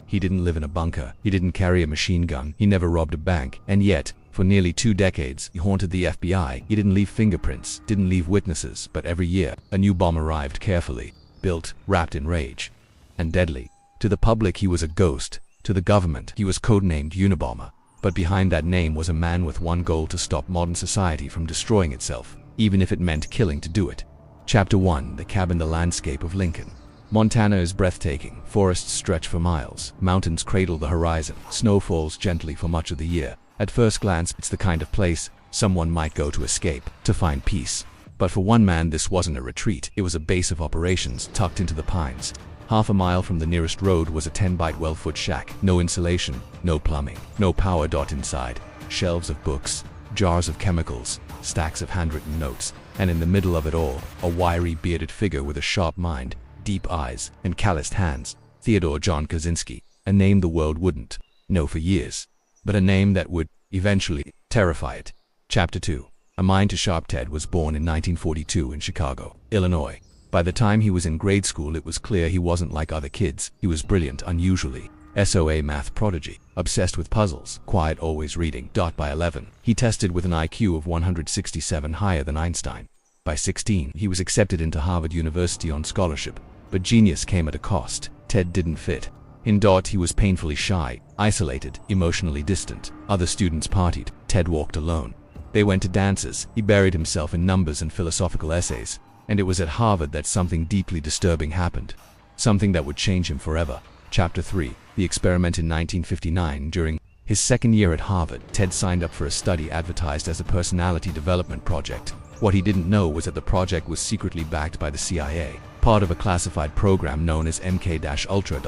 He didn't live in a bunker. He didn't carry a machine gun. He never robbed a bank. And yet, for nearly 2 decades, he haunted the FBI. He didn't leave fingerprints, didn't leave witnesses, but every year, a new bomb arrived carefully, built, wrapped in rage, and deadly. To the public, he was a ghost. To the government, he was codenamed Unabomber. But behind that name was a man with one goal: to stop modern society from destroying itself, even if it meant killing to do it. Chapter 1: The Cabin. The landscape of Lincoln, Montana is breathtaking. Forests stretch for miles. Mountains cradle the horizon. Snow falls gently for much of the year. At first glance, it's the kind of place someone might go to escape, to find peace. But for one man, this wasn't a retreat. It was a base of operations tucked into the pines. Half a mile from the nearest road was a 10-by 12-foot shack. No insulation, no plumbing, no power. Inside, shelves of books, jars of chemicals, stacks of handwritten notes, and in the middle of it all, a wiry, bearded figure with a sharp mind, deep eyes, and calloused hands. Theodore John Kaczynski, a name the world wouldn't know for years, but a name that would, eventually, terrify it. Chapter 2: A Mind to Sharp. Ted was born in 1942 in Chicago, Illinois. By the time he was in grade school, it was clear he wasn't like other kids. He was brilliant, unusually. SOA math prodigy, obsessed with puzzles, quiet, always reading. By 11, he tested with an IQ of 167, higher than Einstein. By 16, he was accepted into Harvard University on scholarship. But genius came at a cost. Ted didn't fit. In he was painfully shy, isolated, emotionally distant. Other students partied. Ted walked alone. They went to dances. He buried himself in numbers and philosophical essays. And it was at Harvard that something deeply disturbing happened. Something that would change him forever. Chapter 3: The Experiment. In 1959, during his second year at Harvard, Ted signed up for a study advertised as a personality development project. What he didn't know was that the project was secretly backed by the CIA, part of a classified program known as MK-Ultra.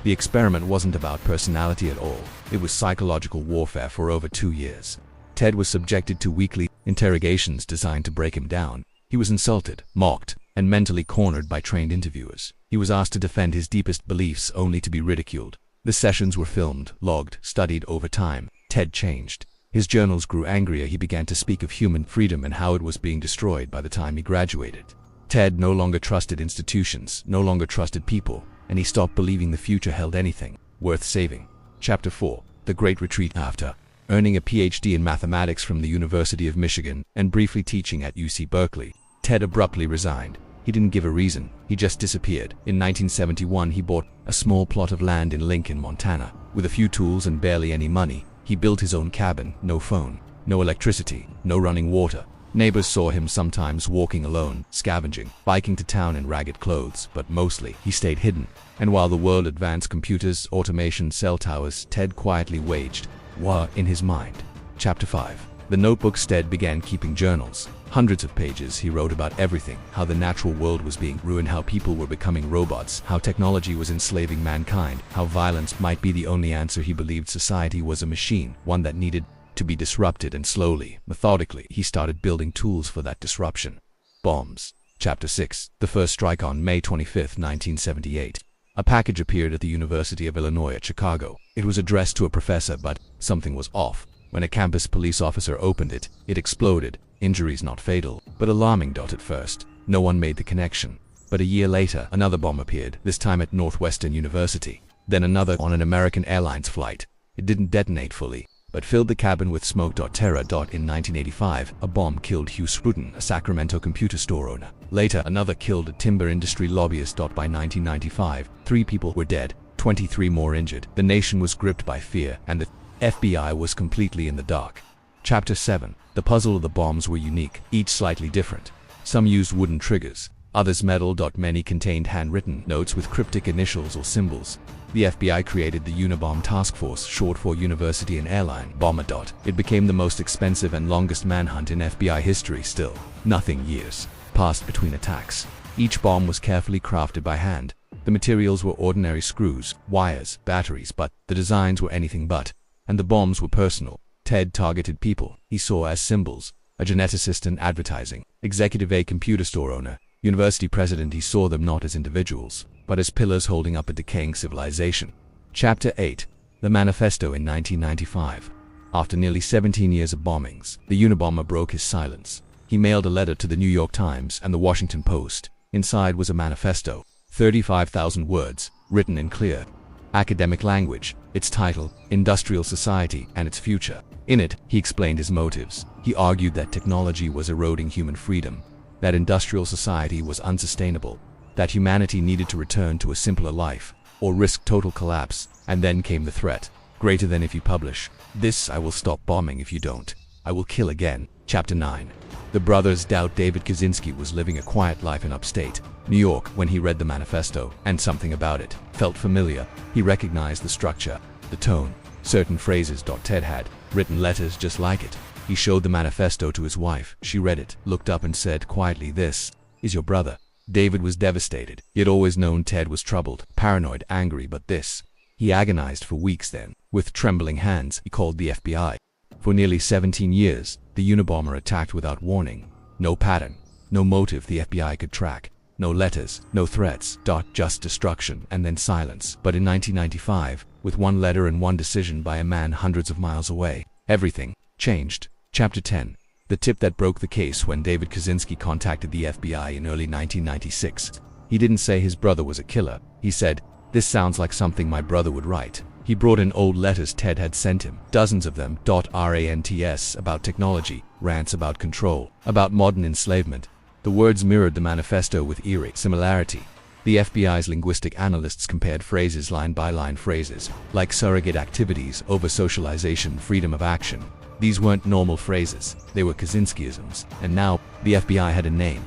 The experiment wasn't about personality at all. It was psychological warfare for over 2 years. Ted was subjected to weekly interrogations designed to break him down. He was insulted, mocked, and mentally cornered by trained interviewers. He was asked to defend his deepest beliefs, only to be ridiculed. The sessions were filmed, logged, studied. Over time, Ted changed. His journals grew angrier. He began to speak of human freedom and how it was being destroyed. By the time he graduated, Ted no longer trusted institutions, no longer trusted people, and he stopped believing the future held anything worth saving. Chapter 4: The Great Retreat. After earning a PhD in mathematics from the University of Michigan and briefly teaching at UC Berkeley, Ted abruptly resigned. He didn't give a reason. He just disappeared. In 1971, he bought a small plot of land in Lincoln, Montana. With a few tools and barely any money, he built his own cabin. No phone, no electricity, no running water. Neighbors saw him sometimes walking alone, scavenging, biking to town in ragged clothes, but mostly he stayed hidden. And while the world advanced computers, automation, cell towers, Ted quietly waged war in his mind. Chapter 5: The Notebooks. Ted began keeping journals. Hundreds of pages. He wrote about everything: how the natural world was being ruined, how people were becoming robots, how technology was enslaving mankind, how violence might be the only answer. He believed society was a machine, one that needed to be disrupted, and slowly, methodically, he started building tools for that disruption. Bombs. Chapter 6: The First Strike. On May 25, 1978, a package appeared at the University of Illinois at Chicago. It was addressed to a professor, but something was off. When a campus police officer opened it, it exploded. Injuries not fatal, but alarming. At first, no one made the connection. But a year later, another bomb appeared, this time at Northwestern University. Then another on an American Airlines flight. It didn't detonate fully, but filled the cabin with smoke. Terror. In 1985, a bomb killed Hugh Scruton, a Sacramento computer store owner. Later, another killed a timber industry lobbyist. By 1995, 3 people were dead, 23 more injured. The nation was gripped by fear, and the FBI was completely in the dark. Chapter 7: The Puzzle. Of the bombs were unique, each slightly different. Some used wooden triggers, others metal. Many contained handwritten notes with cryptic initials or symbols. The FBI created the Unabomber Task Force, short for University and Airline Bomber. It became the most expensive and longest manhunt in FBI history. Still, nothing years passed between attacks. Each bomb was carefully crafted by hand. The materials were ordinary screws, wires, batteries, but the designs were anything but. And the bombs were personal. Ted targeted people he saw as symbols: a geneticist in advertising, executive, a computer store owner, university president. He saw them not as individuals, but as pillars holding up a decaying civilization. Chapter 8: The Manifesto. In 1995, after nearly 17 years of bombings, the Unabomber broke his silence. He mailed a letter to the New York Times and the Washington Post. Inside was a manifesto, 35,000 words, written in clear, academic language, its title, Industrial Society and its Future. In it, he explained his motives. He argued that technology was eroding human freedom, that industrial society was unsustainable, that humanity needed to return to a simpler life, or risk total collapse. And then came the threat. Greater than if you publish this, I will stop bombing if you don't. I will kill again. Chapter 9. The brothers doubt David Kaczynski was living a quiet life in upstate New York when he read the manifesto, and something about it felt familiar. He recognized the structure, the tone, certain phrases. Ted had written letters just like it. He showed the manifesto to his wife. She read it, looked up and said quietly, "This is your brother." David was devastated. He had always known Ted was troubled, paranoid, angry, but this. He agonized for weeks then. With trembling hands, he called the FBI. For nearly 17 years, the Unabomber attacked without warning. No pattern, no motive the FBI could track. No letters, no threats. Just destruction and then silence. But in 1995, with one letter and one decision by a man hundreds of miles away, everything changed. Chapter 10. The tip that broke the case. When David Kaczynski contacted the FBI in early 1996, he didn't say his brother was a killer. He said, "This sounds like something my brother would write." He brought in old letters Ted had sent him, dozens of them. Rants about technology, rants about control, about modern enslavement. The words mirrored the manifesto with eerie similarity. The FBI's linguistic analysts compared phrases line by line, phrases like surrogate activities, over-socialization, freedom of action. These weren't normal phrases, they were Kaczynskiisms, and now the FBI had a name.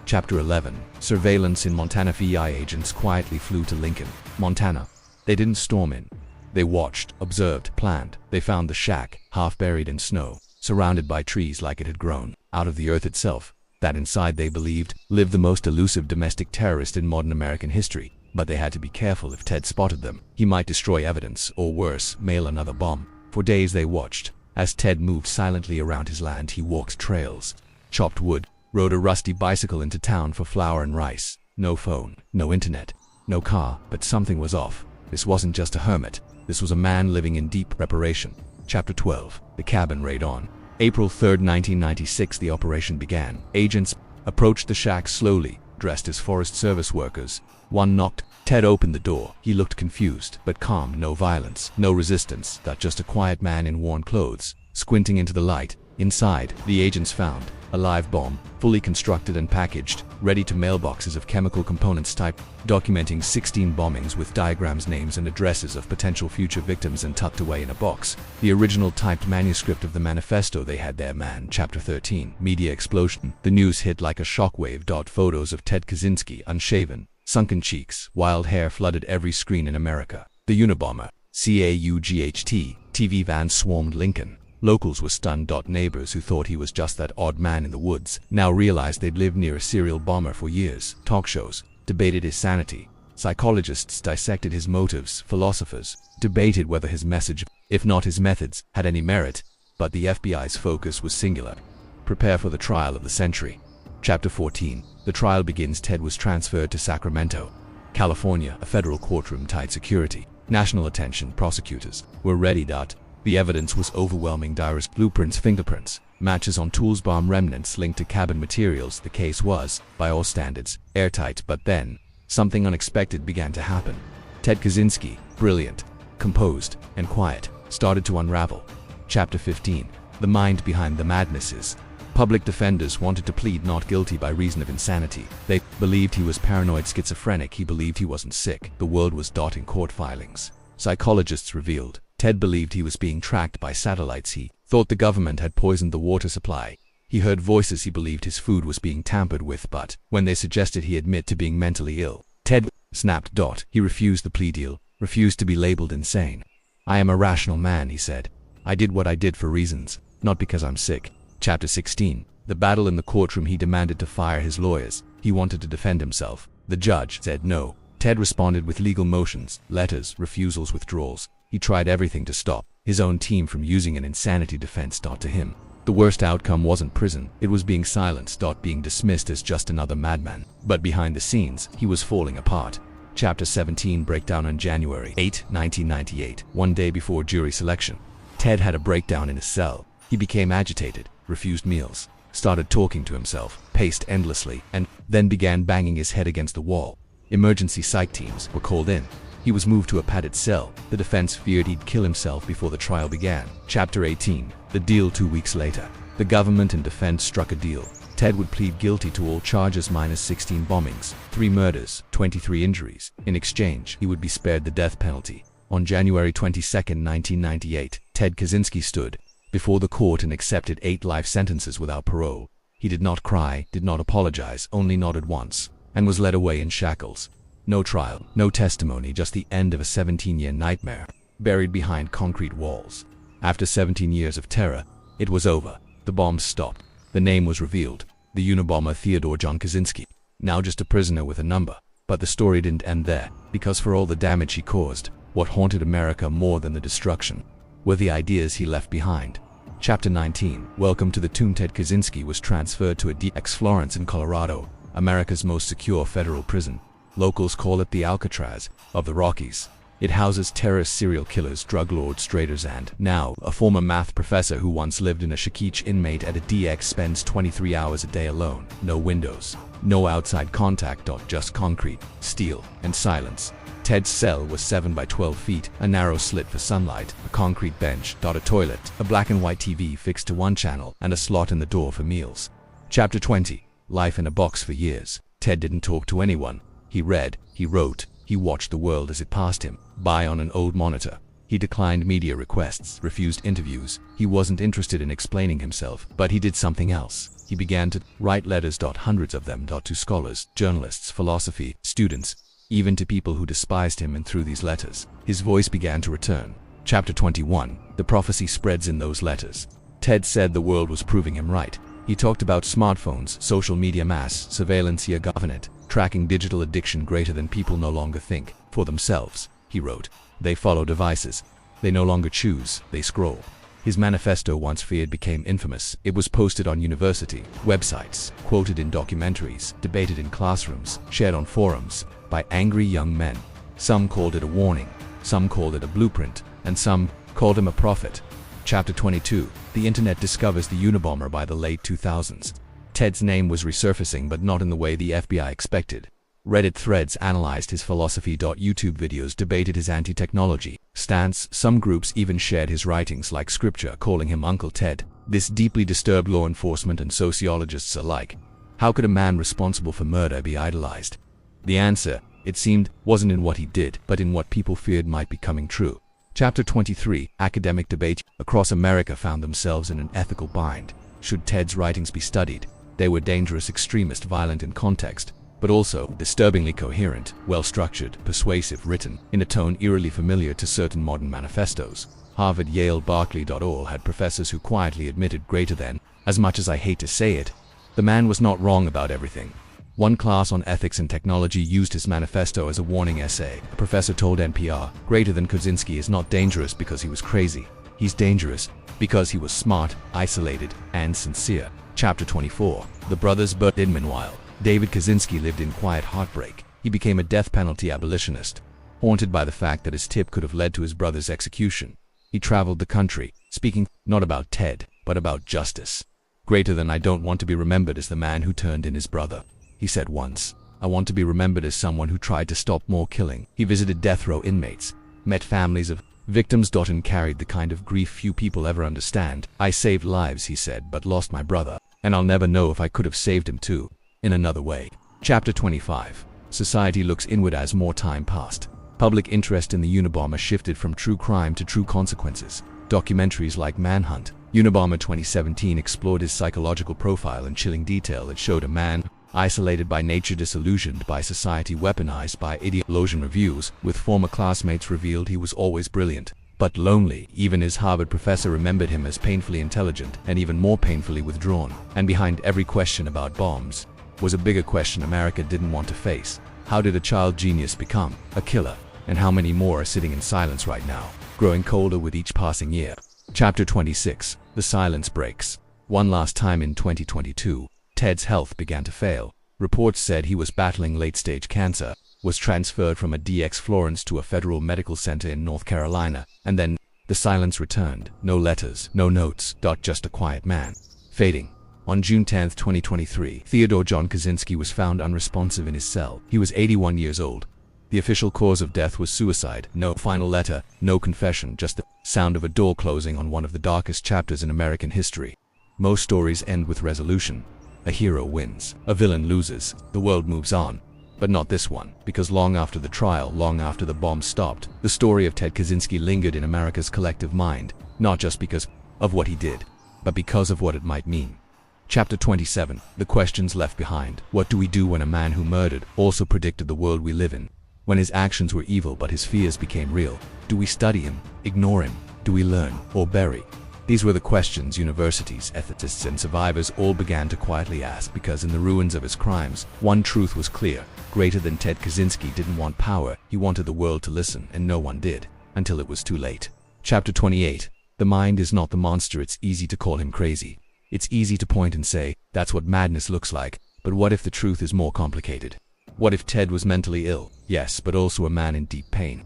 Chapter 11. Surveillance in Montana. FBI agents quietly flew to Lincoln, Montana. They didn't storm in. They watched, observed, planned. They found the shack, half buried in snow, surrounded by trees like it had grown out of the earth itself. That inside, they believed, lived the most elusive domestic terrorist in modern American history. But they had to be careful. If Ted spotted them, he might destroy evidence, or worse, mail another bomb. For days they watched. As Ted moved silently around his land, he walked trails, chopped wood, rode a rusty bicycle into town for flour and rice. No phone, no internet, no car, but something was off. This wasn't just a hermit. This was a man living in deep preparation. Chapter 12. The cabin raid. On April 3, 1996, the operation began. Agents approached the shack slowly, dressed as Forest Service workers. One knocked. Ted opened the door. He looked confused, but calm. No violence, no resistance. Just a quiet man in worn clothes, squinting into the light. Inside, the agents found a live bomb, fully constructed and packaged, ready to mailboxes of chemical components type, documenting 16 bombings with diagrams, names and addresses of potential future victims, and tucked away in a box. The original typed manuscript of the manifesto they had there. Man. Chapter 13. Media explosion. The news hit like a shockwave. Photos of Ted Kaczynski, unshaven, sunken cheeks, wild hair flooded every screen in America. The Unabomber, CAUGHT, TV vans swarmed Lincoln. Locals were stunned. Neighbors who thought he was just that odd man in the woods now realized they'd lived near a serial bomber for years. Talk shows debated his sanity. Psychologists dissected his motives. Philosophers debated whether his message, if not his methods, had any merit. But the FBI's focus was singular. Prepare for the trial of the century. Chapter 14. The trial begins. Ted was transferred to Sacramento, California, a federal courtroom, tight security, national attention. Prosecutors were ready. The evidence was overwhelming. Diaries, blueprints, fingerprints, matches on tools, bomb remnants linked to cabin materials. The case was, by all standards, airtight. But then, something unexpected began to happen. Ted Kaczynski, brilliant, composed, and quiet, started to unravel. Chapter 15. The mind behind the madnesses. Public defenders wanted to plead not guilty by reason of insanity. They believed he was paranoid schizophrenic. He believed he wasn't sick. The world was in court filings. Psychologists revealed Ted believed he was being tracked by satellites. He thought the government had poisoned the water supply. He heard voices. He believed his food was being tampered with. But when they suggested he admit to being mentally ill, Ted snapped. He refused the plea deal, refused to be labeled insane. "I am a rational man," he said. "I did what I did for reasons, not because I'm sick." Chapter 16. The battle in the courtroom. He demanded to fire his lawyers. He wanted to defend himself. The judge said no. Ted responded with legal motions, letters, refusals, withdrawals. He tried everything to stop his own team from using an insanity defense. To him, the worst outcome wasn't prison, it was being silenced. Being dismissed as just another madman. But behind the scenes, he was falling apart. Chapter 17. Breakdown. On January 8, 1998, one day before jury selection, Ted had a breakdown in his cell. He became agitated, refused meals, started talking to himself, paced endlessly, and then began banging his head against the wall. Emergency psych teams were called in. He was moved to a padded cell. The defense feared he'd kill himself before the trial began. Chapter 18. The deal 2 weeks later. The government and defense struck a deal. Ted would plead guilty to all charges minus 16 bombings, 3 murders, 23 injuries. In exchange, he would be spared the death penalty. On January 22, 1998, Ted Kaczynski stood before the court and accepted 8 life sentences without parole. He did not cry, did not apologize, only nodded once, and was led away in shackles. No trial, no testimony, just the end of a 17-year nightmare, buried behind concrete walls. After 17 years of terror, it was over. The bombs stopped. The name was revealed. The Unabomber Theodore John Kaczynski. Now just a prisoner with a number. But the story didn't end there, because for all the damage he caused, what haunted America more than the destruction were the ideas he left behind. Chapter 19. Welcome to the tomb. Ted Kaczynski was transferred to a DX Florence in Colorado, America's most secure federal prison. Locals call it the Alcatraz of the Rockies. It houses terrorists, serial killers, drug lords, traders, and now a former math professor who once lived in a shack. Each inmate at a DX spends 23 hours a day alone. No windows, no outside contact, just concrete, steel, and silence. Ted's cell was 7 by 12 feet, a narrow slit for sunlight, a concrete bench, a toilet, a black and white TV fixed to one channel, and a slot in the door for meals. Chapter 20. Life in a box. For years, Ted didn't talk to anyone. He read, he wrote, he watched the world as it passed him by on an old monitor. He declined media requests, refused interviews. He wasn't interested in explaining himself, but he did something else. He began to write letters, hundreds of them, to scholars, journalists, philosophy, students, even to people who despised him, and through these letters, his voice began to return. Chapter 21. The prophecy spreads in those letters. Ted said the world was proving him right. He talked about smartphones, social media, mass surveillance, government, tracking digital addiction greater than people no longer think for themselves. He wrote, they follow devices. They no longer choose, they scroll. His manifesto, once feared, became infamous. It was posted on university websites, quoted in documentaries, debated in classrooms, shared on forums by angry young men. Some called it a warning, some called it a blueprint, and some called him a prophet. Chapter 22. The internet discovers the Unabomber. By the late 2000s, Ted's name was resurfacing, but not in the way the FBI expected. Reddit threads analyzed his philosophy. YouTube videos debated his anti-technology stance. Some groups even shared his writings like scripture, calling him Uncle Ted. This deeply disturbed law enforcement and sociologists alike. How could a man responsible for murder be idolized? The answer, it seemed, wasn't in what he did, but in what people feared might be coming true. Chapter 23. Academic debate across America found themselves in an ethical bind. Should Ted's writings be studied? They were dangerous, extremist, violent in context, but also disturbingly coherent, well-structured, persuasive, written in a tone eerily familiar to certain modern manifestos. Harvard, Yale, Berkeley. All had professors who quietly admitted greater than, as much as I hate to say it, the man was not wrong about everything. One class on ethics and technology used his manifesto as a warning essay. A professor told NPR, greater than Kaczynski is not dangerous because he was crazy. He's dangerous because he was smart, isolated, and sincere. Chapter 24. The brothers burned in. Meanwhile, David Kaczynski lived in quiet heartbreak. He became a death penalty abolitionist, haunted by the fact that his tip could have led to his brother's execution. He traveled the country, speaking not about Ted, but about justice. Greater than I don't want to be remembered as the man who turned in his brother. He said once, I want to be remembered as someone who tried to stop more killing. He visited death row inmates, met families of victims, and carried the kind of grief few people ever understand. I saved lives, he said, but lost my brother, and I'll never know if I could have saved him too, in another way. Chapter 25. Society looks inward as more time passed. Public interest in the Unabomber shifted from true crime to true consequences. Documentaries like Manhunt, Unabomber 2017 explored his psychological profile in chilling detail. It showed a man isolated by nature, disillusioned by society, weaponized by ideology. Reviews with former classmates revealed he was always brilliant, but lonely. Even his Harvard professor remembered him as painfully intelligent and even more painfully withdrawn. And behind every question about bombs was a bigger question America didn't want to face. How did a child genius become a killer? And how many more are sitting in silence right now, growing colder with each passing year? Chapter 26. The silence breaks. One last time in 2022, Ted's health began to fail. Reports said he was battling late-stage cancer, was transferred from a DX Florence to a federal medical center in North Carolina, and then the silence returned. No letters, no notes, just a quiet man, fading. On June 10, 2023, Theodore John Kaczynski was found unresponsive in his cell. He was 81 years old. The official cause of death was suicide. No final letter, no confession, just the sound of a door closing on one of the darkest chapters in American history. Most stories end with resolution. A hero wins, a villain loses, the world moves on. But not this one, because long after the trial, long after the bomb stopped, the story of Ted Kaczynski lingered in America's collective mind, not just because of what he did, but because of what it might mean. Chapter 27. The questions left behind. What do we do when a man who murdered also predicted the world we live in? When his actions were evil but his fears became real? Do we study him, ignore him? Do we learn, or bury? These were the questions universities, ethicists, and survivors all began to quietly ask, because in the ruins of his crimes, one truth was clear. Greater than Ted Kaczynski didn't want power, he wanted the world to listen, and no one did, until it was too late. Chapter 28. The mind is not the monster. It's easy to call him crazy. It's easy to point and say, that's what madness looks like, but what if the truth is more complicated? What if Ted was mentally ill? Yes, but also a man in deep pain.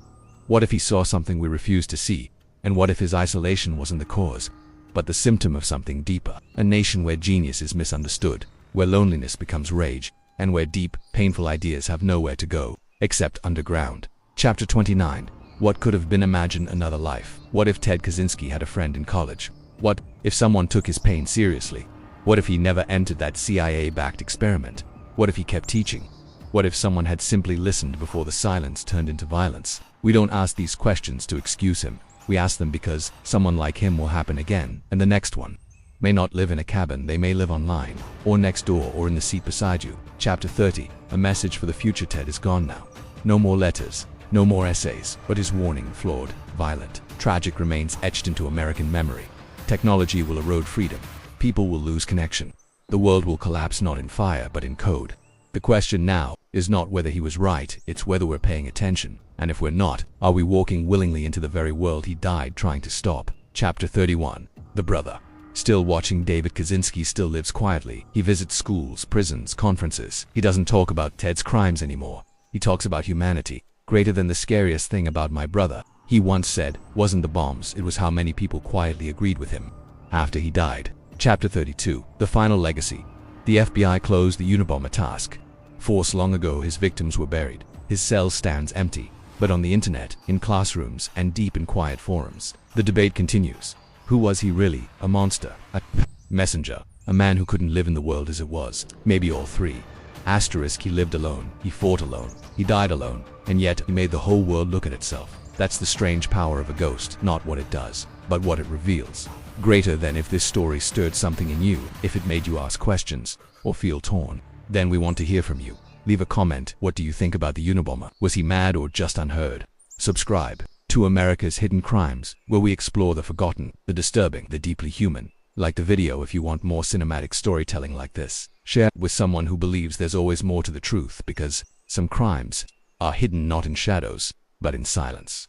What if he saw something we refuse to see? And what if his isolation wasn't the cause, but the symptom of something deeper? A nation where genius is misunderstood, where loneliness becomes rage, and where deep, painful ideas have nowhere to go, except underground. Chapter 29. What could have been? Imagine another life. What if Ted Kaczynski had a friend in college? What if someone took his pain seriously? What if he never entered that CIA-backed experiment? What if he kept teaching? What if someone had simply listened before the silence turned into violence? We don't ask these questions to excuse him. We ask them because someone like him will happen again, and the next one may not live in a cabin. They may live online, or next door, or in the seat beside you. Chapter 30. A message for the future. Ted is gone now. No more letters, no more essays, but his warning, flawed, violent, tragic, remains etched into American memory. Technology will erode freedom. People will lose connection. The world will collapse not in fire, but in code. The question now is not whether he was right, it's whether we're paying attention. And if we're not, are we walking willingly into the very world he died trying to stop? Chapter 31. The brother. Still watching. David Kaczynski still lives quietly. He visits schools, prisons, conferences. He doesn't talk about Ted's crimes anymore. He talks about humanity. Greater than the scariest thing about my brother, he once said, wasn't the bombs, it was how many people quietly agreed with him after he died. Chapter 32. The final legacy. The FBI closed the Unabomber task force long ago. His victims were buried. His cell stands empty. But on the internet, in classrooms, and deep in quiet forums, the debate continues. Who was he really? A monster? A messenger? A man who couldn't live in the world as it was? Maybe all three. Asterisk. He lived alone. He fought alone. He died alone. And yet, he made the whole world look at itself. That's the strange power of a ghost. Not what it does, but what it reveals. Greater than if this story stirred something in you, if it made you ask questions, or feel torn. Then we want to hear from you. Leave a comment. What do you think about the Unabomber? Was he mad or just unheard? Subscribe to America's Hidden Crimes, where we explore the forgotten, the disturbing, the deeply human. Like the video if you want more cinematic storytelling like this. Share with someone who believes there's always more to the truth, because some crimes are hidden not in shadows, but in silence.